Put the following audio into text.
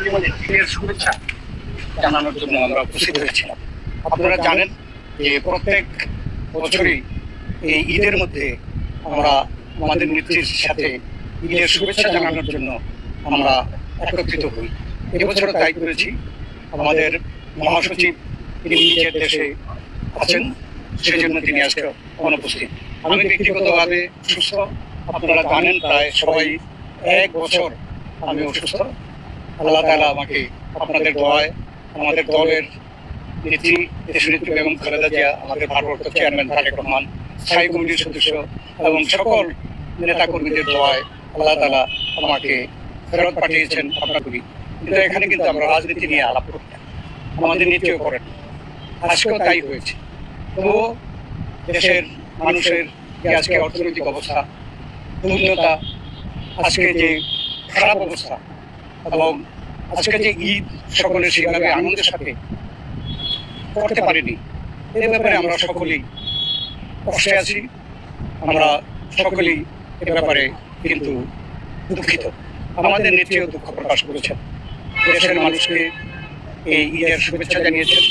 ঈদের শুভেচ্ছা জানানোর জন্য আমরা উপস্থিত হয়েছিলাম। আপনারা জানেন যে প্রত্যেক বছরই এই ঈদের মধ্যে আমরা আমাদের নেত্রীর সাথে ঈদের শুভেচ্ছা জানানোর জন্য আমরা একত্রিত হই। এবছরও তাই করেছি। আমাদের মহাসচিব তিনি নিজের দেশে আছেন, সেজন্য তিনি আজকে অনুপস্থিত। আমি ব্যক্তিগতভাবে সুস্থ, আপনারা জানেন প্রায় সবাই 1 বছর আমি অসুস্থ। আল্লাহ তাআলা আমাকে আপনাদের দোয়ায় আমাদের দলের নেত্রী দেশনেত্রী বেগম খালেদা জিয়া, আমাদের ভারপ্রাপ্ত চেয়ারম্যান তারেক রহমান, স্থায়ী কমিটির সদস্য এবং সকল নেতাকর্মীদের দোয়ায় আল্লাহ তাআলা আমাকে ফেরত পাঠিয়েছেন। আমরা করি, কিন্তু এখানে কিন্তু আমরা রাজনীতি নিয়ে আলাপ করি না, আমাদের নীতিও করেন। আজকেও তাই হয়েছে। তবুও দেশের মানুষের যে আজকে অর্থনৈতিক অবস্থা, দুর্নীতি, আজকে যে খারাপ অবস্থা এবং আজকে যে ঈদ সকলে সেভাবে আনন্দের সাথে করতে পারিনি, এই ব্যাপারে আমরা সকলেই কষ্টে আছি। আমরা সকলেই এ ব্যাপারে কিন্তু দুঃখিত। আমাদের নেত্রীও দুঃখ প্রকাশ করেছেন, দেশের মানুষকে এই ঈদের শুভেচ্ছা জানিয়েছেন।